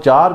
5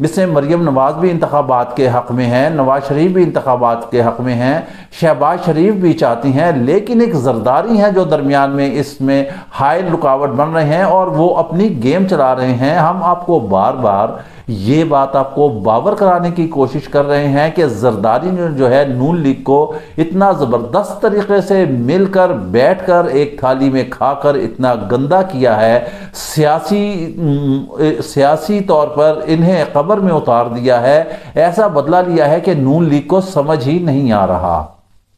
اس میں مریم نواز بھی انتخابات کے حق میں ہیں، نواز شریف بھی انتخابات کے حق میں ہیں، شہباز شریف بھی چاہتی ہیں، لیکن ایک زرداری ہیں جو درمیان میں اس میں حائل رکاوٹ بن رہے ہیں اور وہ اپنی گیم چلا رہے ہیں۔ ہم آپ کو بار بار یہ بات آپ کو باور کرانے کی کوشش کر رہے ہیں کہ زرداری نے جو ہے نون لیگ کو اتنا زبردست طریقے سے مل کر بیٹھ کر ایک تھالی میں کھا کر اتنا گندا کیا ہے، سیاسی طور پر انہیں قبر میں اتار دیا ہے، ایسا بدلہ لیا ہے کہ نون لیگ کو سمجھ ہی نہیں آ رہا۔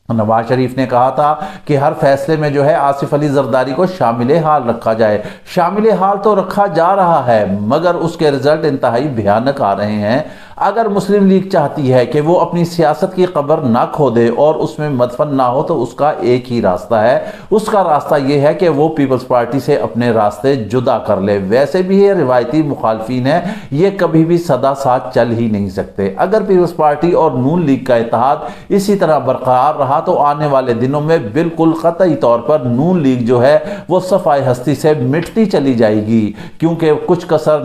نواز شریف نے کہا تھا کہ ہر فیصلے میں جو ہے آصف علی زرداری کو شامل حال رکھا جائے، شامل حال تو رکھا جا رہا ہے مگر اس کے رزلٹ انتہائی بھیانک آ رہے ہیں۔ اگر مسلم لیگ چاہتی ہے کہ وہ اپنی سیاست کی قبر نہ کھودے اور اس میں مدفن نہ ہو تو اس کا ایک ہی راستہ ہے، اس کا راستہ یہ ہے کہ وہ پیپلز پارٹی سے اپنے راستے جدا کر لے۔ ویسے بھی یہ روایتی مخالفین ہیں، یہ کبھی بھی سدا ساتھ چل ہی نہیں سکتے۔ اگر پیپلز پارٹی اور نون لیگ کا اتحاد اسی طرح برقرار رہا تو آنے والے دنوں میں بالکل قطعی طور پر نون لیگ جو ہے وہ صفائے ہستی سے مٹتی چلی جائے گی، کیونکہ کچھ کسر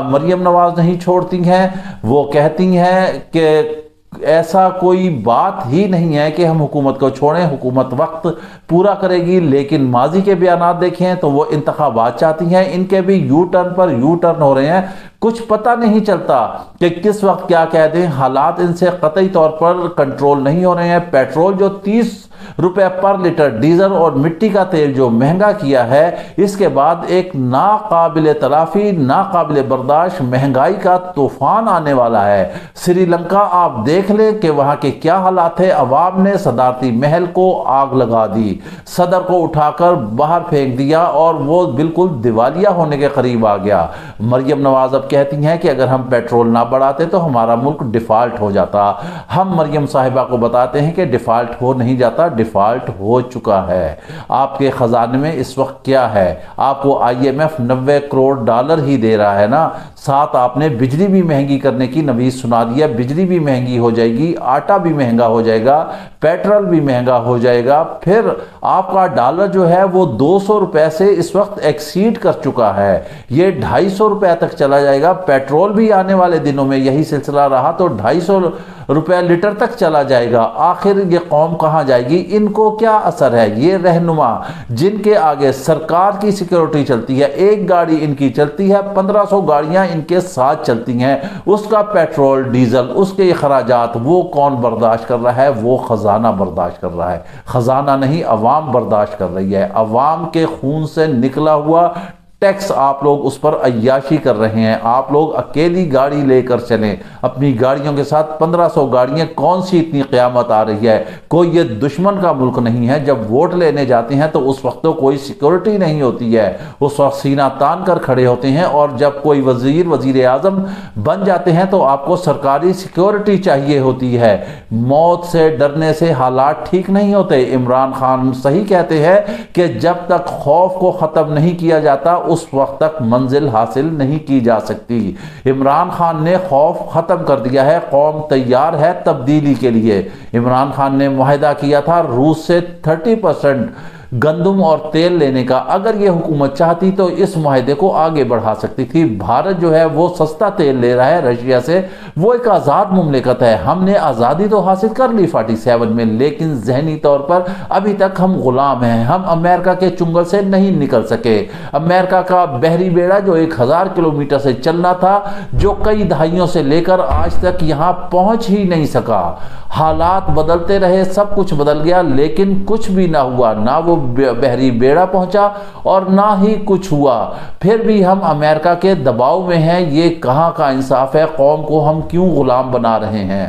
مریم نواز نہیں چھوڑتی ہیں۔ وہ کہتی ہیں کہ ایسا کوئی بات ہی نہیں ہے کہ ہم حکومت کو چھوڑیں، حکومت وقت پورا کرے گی، لیکن ماضی کے بیانات دیکھیں تو وہ انتخابات چاہتی ہیں، ان کے بھی یو ٹرن پر یو ٹرن ہو رہے ہیں، کچھ پتہ نہیں چلتا کہ کس وقت کیا کہہ دیں۔ حالات ان سے قطعی طور پر کنٹرول نہیں ہو رہے ہیں۔ پیٹرول جو 30 روپے پر لیٹر، ڈیزل اور مٹی کا تیل جو مہنگا کیا ہے، اس کے بعد ایک ناقابل تلافی، ناقابل برداشت مہنگائی کا طوفان آنے والا ہے۔ سری لنکا آپ دیکھ لیں کہ وہاں کے کیا حالات ہے۔ عوام نے صدارتی محل کو آگ لگا دی، صدر کو اٹھا کر باہر پھینک دیا اور وہ بالکل دیوالیہ ہونے کے قریب آ گیا۔ مریم نواز اب کہتی ہیں کہ اگر ہم پیٹرول نہ بڑھاتے تو ہمارا ملک ڈیفالٹ ہو جاتا۔ ہم مریم صاحبہ کو بتاتے ہیں کہ ڈیفالٹ ہو نہیں جاتا، ڈیفالٹ ہو چکا ہے۔ آپ کے خزانے میں اس وقت کیا ہے؟ آپ کو I M F 90 crore dollar ہی دے رہا ہے نا، ساتھ آپ نے بجلی بھی مہنگی کرنے کی نویز سنا دیا، بجلی بھی مہنگی ہو جائے گی، آٹا بھی مہنگا ہو جائے گا، پیٹرول بھی مہنگا ہو جائے گا، پھر آپ کا ڈالر جو ہے وہ 200 روپے سے اس وقت ایکسیڈ کر چکا ہے، یہ 250 روپے تک چلا جائے گا۔ پیٹرول بھی آنے والے دنوں میں یہی سلسلہ رہا تو 250 روپے لیٹر تک چلا جائے گا۔ آخر یہ قوم کہاں جائے گی؟ ان کو کیا اثر ہے؟ یہ رہنما جن کے آگے سرکار کی سیکیورٹی چلتی ہے، ایک گاڑی ان کی چلتی ہے، 1500 گاڑیاں ان کے ساتھ چلتی ہیں، اس کا پیٹرول ڈیزل، اس کے اخراجات وہ کون برداشت کر رہا ہے؟ وہ خزانہ برداشت کر رہا ہے۔ خزانہ نہیں، عوام برداشت کر رہی ہے۔ عوام کے خون سے نکلا ہوا ٹیکس آپ لوگ اس پر عیاشی کر رہے ہیں۔ آپ لوگ اکیلی گاڑی لے کر چلیں، اپنی گاڑیوں کے ساتھ 1500 گاڑیاں، کون سی اتنی قیامت آ رہی ہے؟ کوئی یہ دشمن کا ملک نہیں ہے۔ جب ووٹ لینے جاتے ہیں تو اس وقت تو کوئی سیکورٹی نہیں ہوتی ہے، اس وقت سینہ تان کر کھڑے ہوتے ہیں، اور جب کوئی وزیر اعظم بن جاتے ہیں تو آپ کو سرکاری سیکورٹی چاہیے ہوتی ہے۔ موت سے ڈرنے سے حالات ٹھیک نہیں ہوتے۔ عمران خان صحیح کہتے ہیں کہ جب تک خوف کو ختم نہیں کیا جاتا اس وقت تک منزل حاصل نہیں کی جا سکتی۔ عمران خان نے خوف ختم کر دیا ہے، قوم تیار ہے تبدیلی کے لیے۔ عمران خان نے معاہدہ کیا تھا روس سے 30% گندم اور تیل لینے کا، اگر یہ حکومت چاہتی تو اس معاہدے کو آگے بڑھا سکتی تھی۔ بھارت جو ہے وہ سستا تیل لے رہا ہے رشیا سے، وہ ایک آزاد مملکت ہے، ہم نے آزادی تو حاصل کر لی 47 میں، لیکن ذہنی طور پر ابھی تک ہم غلام ہیں، ہم امریکہ کے چنگل سے نہیں نکل سکے۔ امریکہ کا بحری بیڑا جو 1000 کلومیٹر سے چلنا تھا، جو کئی دہائیوں سے لے کر آج تک یہاں پہنچ ہی نہیں سکا۔ حالات بدلتے رہے، سب کچھ بدل گیا، لیکن کچھ بھی نہ ہوا، نہ وہ بحری بیڑا پہنچا اور نہ ہی کچھ ہوا۔ پھر بھی ہم امریکہ کے دباؤ میں ہیں، یہ کہاں کا انصاف ہے؟ قوم کو ہم کیوں غلام بنا رہے ہیں؟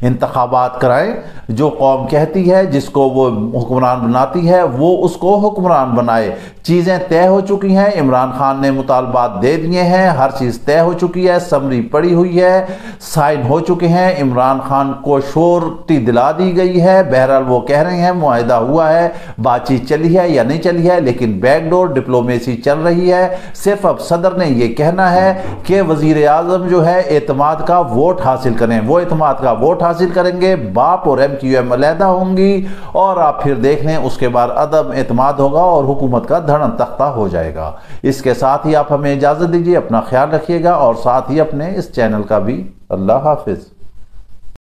انتخابات کرائیں، جو قوم کہتی ہے، جس کو وہ حکمران بناتی ہے وہ اس کو حکمران بنائے۔ چیزیں طے ہو چکی ہیں، عمران خان نے مطالبات دے دیے ہیں، ہر چیز طے ہو چکی ہے، سمری پڑی ہوئی ہے، سائن ہو چکے ہیں، عمران خان کو شورٹی دلا دی گئی ہے۔ بہرحال وہ کہہ رہے ہیں معاہدہ ہوا ہے، بات چیت چلی ہے یا نہیں چلی ہے، لیکن بیک ڈور ڈپلومیسی چل رہی ہے۔ صرف اب صدر نے یہ کہنا ہے کہ وزیر اعظم جو ہے اعتماد کا ووٹ حاصل کریں، وہ اعتماد کا ووٹ حاصل کریں گے, باپ اور MQM علیحدہ ہوں گی, اور آپ پھر دیکھ لیں اس کے بعد عدم اعتماد ہوگا اور حکومت کا دھڑن تختہ ہو جائے گا. اس کے ساتھ ہی آپ ہمیں اجازت دیجیے, اپنا خیال رکھیے گا, اور ساتھ ہی اپنے اس چینل کا بھی. اللہ حافظ.